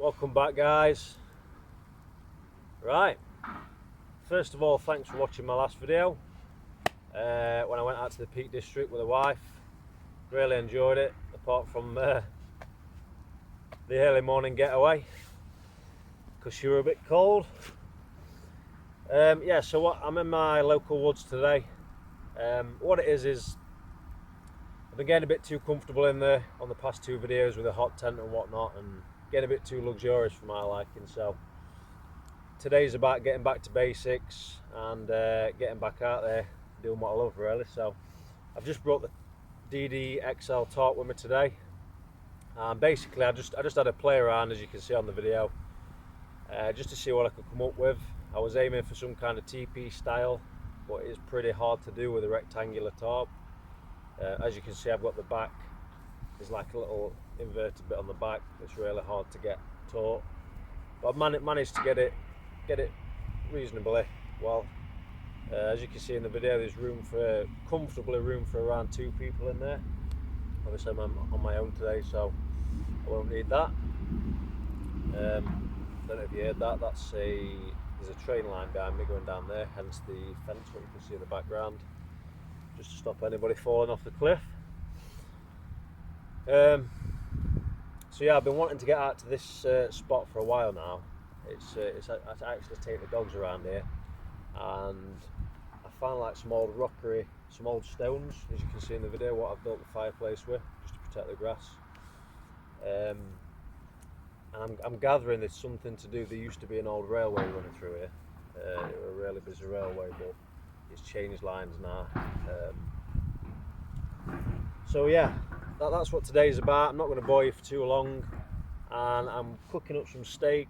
Welcome back, guys. Right, first of all, thanks for watching my last video when I went out to the Peak District with the wife. Really enjoyed it, apart from the early morning getaway because she were a bit cold. Yeah, so I'm in my local woods today. What it is I've been getting a bit too comfortable on the past two videos with a hot tent and whatnot, and getting a bit too luxurious for my liking. So today's about getting back to basics and getting back out there doing what I love, really. So I've just brought the DD XL TARP with me today, and basically I just had a play around, as you can see on the video, just to see what I could come up with. I was aiming for some kind of TP style, but it's pretty hard to do with a rectangular tarp. As you can see, I've got the back, there's like a little inverted bit on the back that's really hard to get taut, but I've managed to get it reasonably well. As you can see in the video, there's comfortably room for around 2 people in there. Obviously I'm on my own today, so I won't need that. Don't know if you heard that, there's a train line behind me going down there, hence the fence, what you can see in the background, just to stop anybody falling off the cliff. So yeah, I've been wanting to get out to this spot for a while now. I actually take the dogs around here, and I found like some old rockery, some old stones, as you can see in the video, what I've built the fireplace with, just to protect the grass. And I'm gathering there's something to do. There used to be an old railway running through here, a really busy railway, but it's changed lines now. So yeah, that's what today's about. I'm not going to bore you for too long, and I'm cooking up some steak,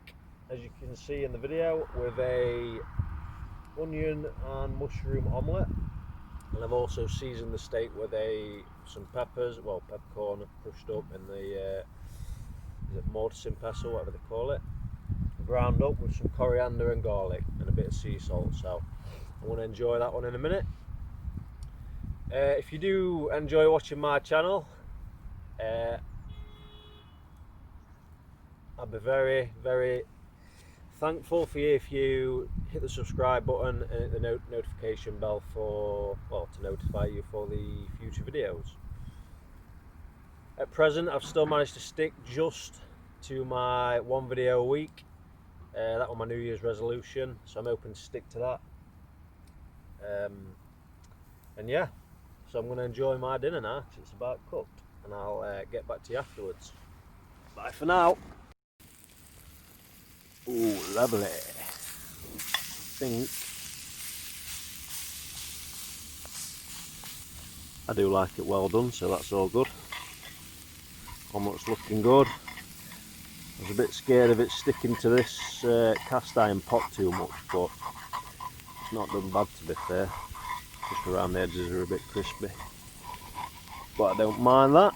as you can see in the video, with a onion and mushroom omelette, and I've also seasoned the steak with some peppers, well, peppercorn crushed up in the is it mortise and pestle, whatever they call it, ground up with some coriander and garlic and a bit of sea salt. So I want to enjoy that one in a minute. If you do enjoy watching my channel, I'd be very, very thankful for you if you hit the subscribe button and hit the notification bell to notify you for the future videos. At present, I've still managed to stick just to my 1 video a week. That was my New Year's resolution, so I'm hoping to stick to that. And yeah, so I'm going to enjoy my dinner now, because it's about cooked, and I'll get back to you afterwards. Bye for now. Ooh, lovely. I do like it well done, so that's all good. Omelette's looking good. I was a bit scared of it sticking to this cast iron pot too much, but it's not done bad, to be fair. Just around the edges are a bit crispy, but I don't mind that.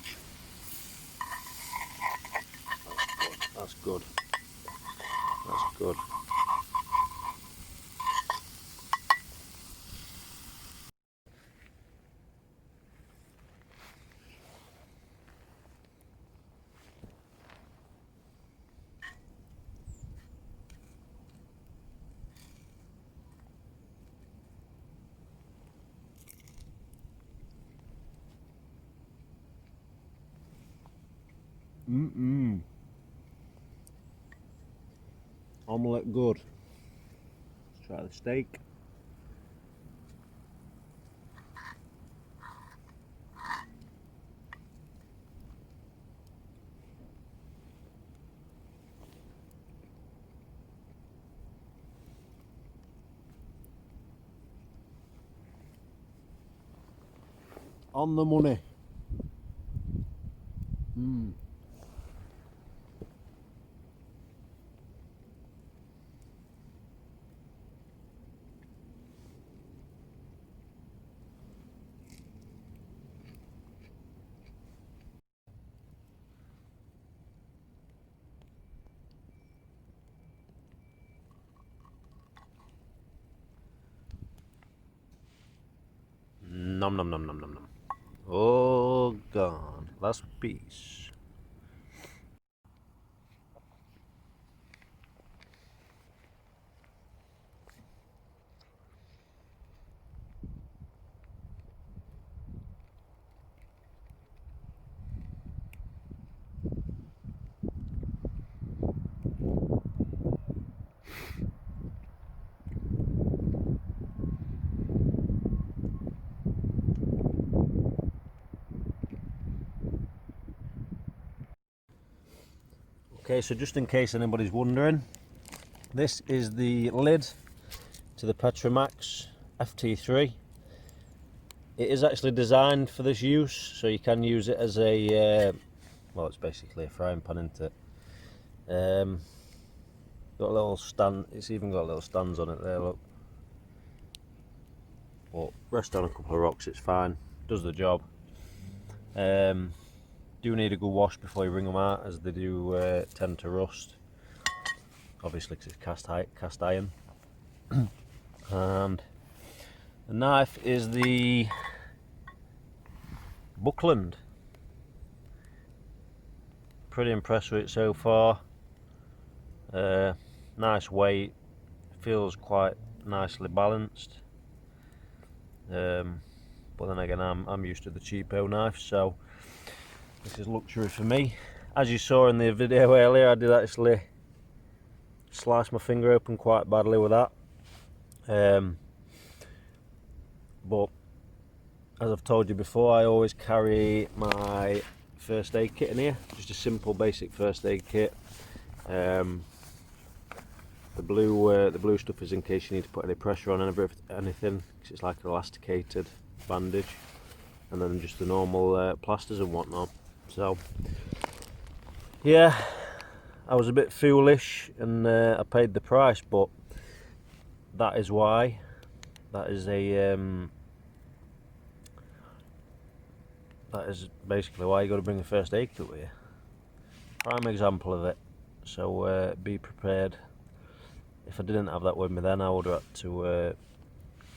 That's good. That's good. Omelette good. Let's try the steak. On the money. Nom nom nom nom nom nom. All gone. Last piece. Okay, so just in case anybody's wondering, this is the lid to the Petromax FT3. It is actually designed for this use, so you can use it as a, well, it's basically a frying pan, isn't it? Got a little stand, it's even got little stands on it there, look. But rest on a couple of rocks, it's fine, does the job. Do need a good wash before you bring them out, as they do tend to rust. Obviously because it's cast iron. And the knife is the Bushcraft. Pretty impressed with it so far. Nice weight, feels quite nicely balanced. But then again, I'm used to the cheapo knife, so this is luxury for me. As you saw in the video earlier, I did actually slice my finger open quite badly with that. But as I've told you before, I always carry my first aid kit in here, just a simple basic first aid kit. The blue stuff is in case you need to put any pressure on anything, because it's like an elasticated bandage, and then just the normal plasters and whatnot. So yeah, I was a bit foolish and I paid the price, but that is why. That is basically why you got to bring a first aid kit with you. Prime example of it. So be prepared. If I didn't have that with me, then I would have had to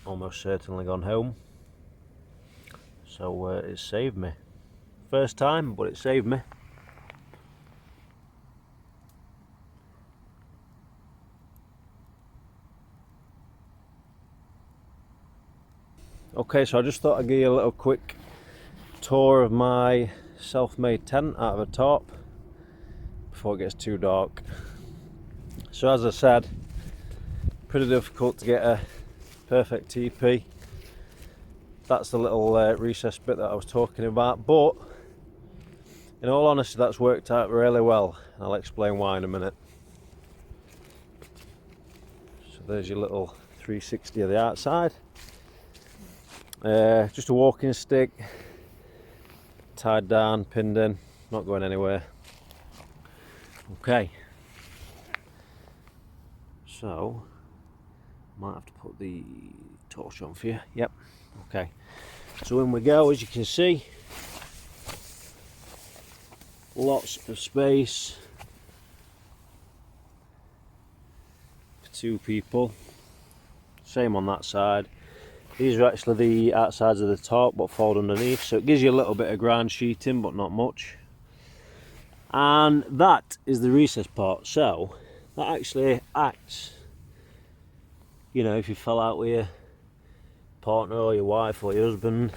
almost certainly gone home. So it saved me. First time, but it saved me. Okay, so I just thought I'd give you a little quick tour of my self-made tent out of a TARP before it gets too dark. So as I said, pretty difficult to get a perfect TP. That's the little recessed bit that I was talking about, but in all honesty, that's worked out really well. I'll explain why in a minute. So there's your little 360 of the outside. Just a walking stick, tied down, pinned in, not going anywhere. Okay, so might have to put the torch on for you. Yep. Okay, so in we go. As you can see, lots of space for two people. Same on that side. These are actually the outsides of the top, but fold underneath, so it gives you a little bit of ground sheeting, but not much. And that is the recess part, so that actually acts, you know, if you fell out with your partner or your wife or your husband,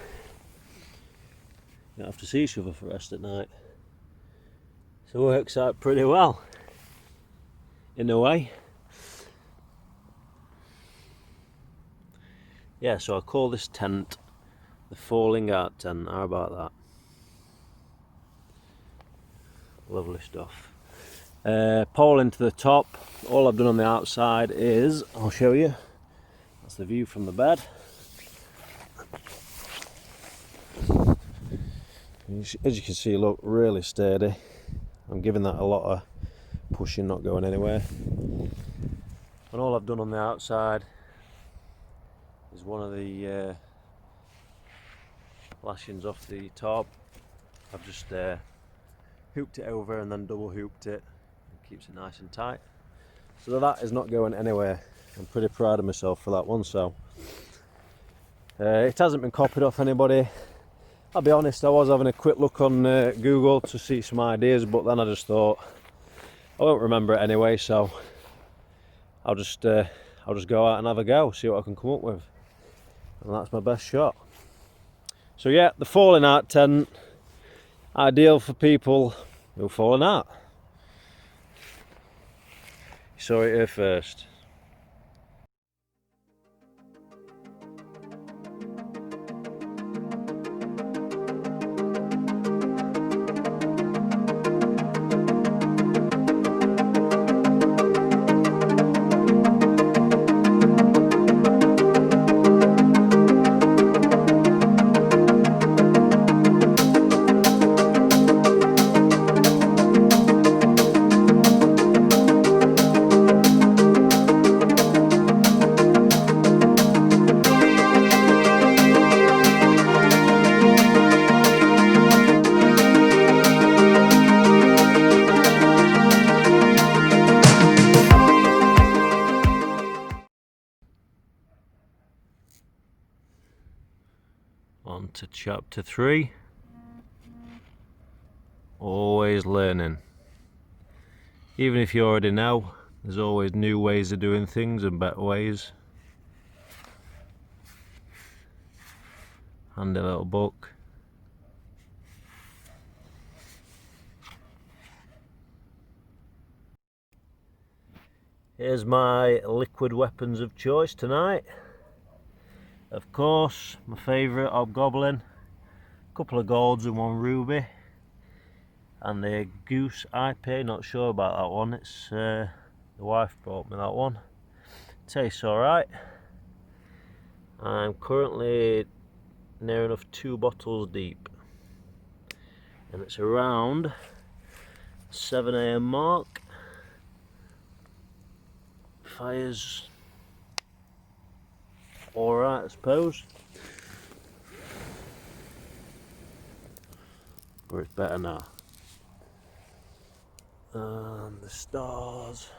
you don't have to see each other for the rest at night. So it works out pretty well, in a way. Yeah, so I call this tent the falling out tent. How about that? Lovely stuff. Pole into the top. All I've done on the outside is, I'll show you, that's the view from the bed. As you can see, look, really sturdy. I'm giving that a lot of pushing, not going anywhere. And all I've done on the outside is one of the lashings off the top. I've just hooped it over and then double hooped it. It keeps it nice and tight. So that is not going anywhere. I'm pretty proud of myself for that one. So it hasn't been copied off anybody. I'll be honest, I was having a quick look on Google to see some ideas, but then I just thought I won't remember it anyway, so I'll just go out and have a go, see what I can come up with. And that's my best shot. So yeah, the falling out tent, ideal for people who are falling out. You saw it here first. to chapter 3. Always learning. Even if you already know, there's always new ways of doing things and better ways. Handy little book. Here's my liquid weapons of choice tonight. Of course, my favourite hobgoblin. A couple of golds and one ruby. And the goose IPA, not sure about that one. It's the wife brought me that one. Tastes alright. I'm currently near enough 2 bottles deep. And it's around 7 AM mark. Fire's alright, I suppose. But it's better now. And the stars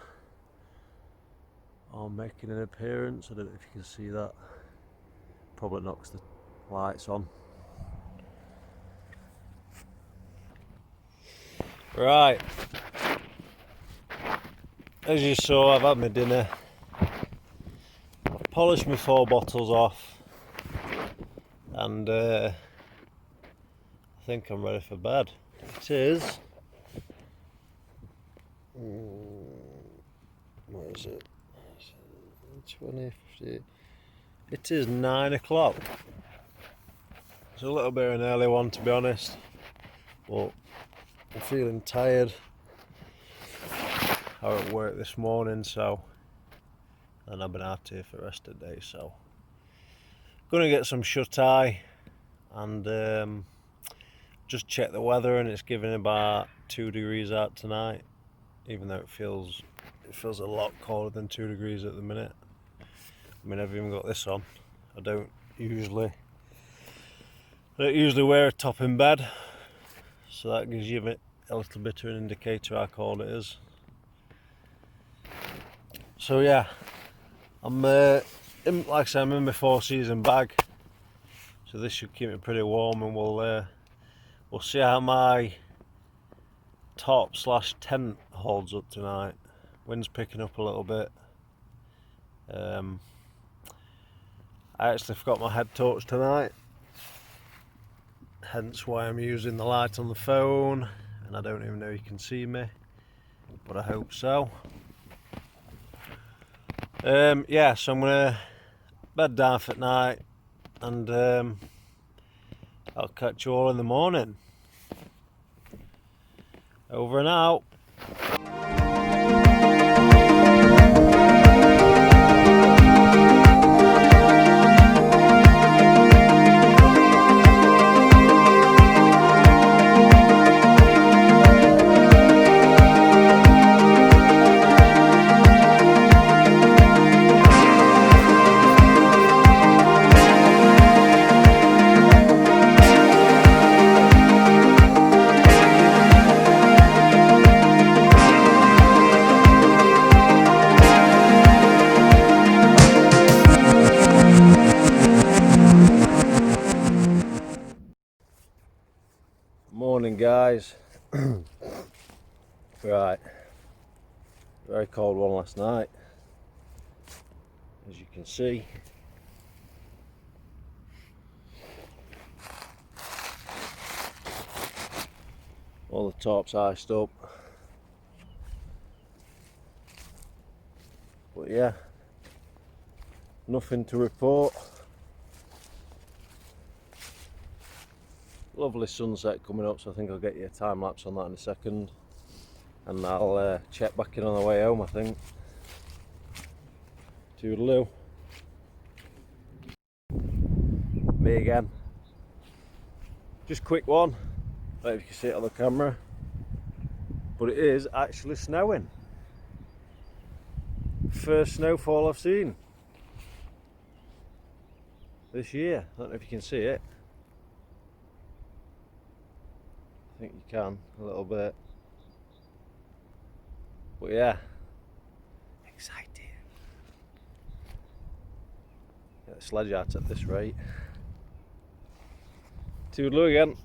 are making an appearance. I don't know if you can see that. Probably knocks the lights on. Right. As you saw, I've had my dinner. I've polished my 4 bottles off. And I think I'm ready for bed. It is. What is it? 20, 50. It is 9 o'clock. It's a little bit of an early one, to be honest, but I'm feeling tired. I was at work this morning, and I've been out here for the rest of the day, so gonna get some shut eye and just check the weather, and it's giving about 2 degrees out tonight, even though it feels a lot colder than 2 degrees at the minute. I mean, I've even got this on. I don't usually wear a top in bed, so that gives you a little bit of an indicator how cold it is. So yeah, I'm like I said, I'm in my 4-season bag, so this should keep me pretty warm, and we'll see how my tarp/tent holds up tonight. Wind's picking up a little bit. I actually forgot my head torch tonight, hence why I'm using the light on the phone, and I don't even know you can see me, but I hope so. Yeah, so I'm gonna bed down for night, and I'll catch you all in the morning. Over and out. Morning, guys. Right, very cold one last night, as you can see. All the tarps iced up, but yeah, nothing to report. Lovely sunset coming up, so I think I'll get you a time lapse on that in a second, and I'll check back in on the way home, I think. Toodaloo. Me again. Just quick one. I don't know if you can see it on the camera, but it is actually snowing. First snowfall I've seen this year. I don't know if you can see it. I think you can a little bit, but yeah, exciting. Get the sledge out at this rate. Toodaloo again.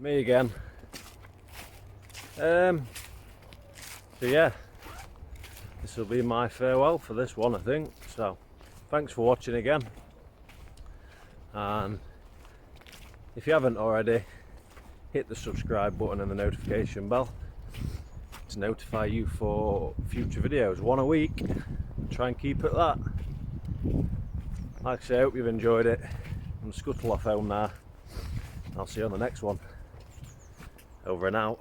Me again. So yeah, this will be my farewell for this one, I think. So thanks for watching again, and if you haven't already, hit the subscribe button and the notification bell to notify you for future videos, one a week. Try and keep it that. Like I say, I hope you've enjoyed it. I'm scuttle off home now. I'll see you on the next one. Over and out.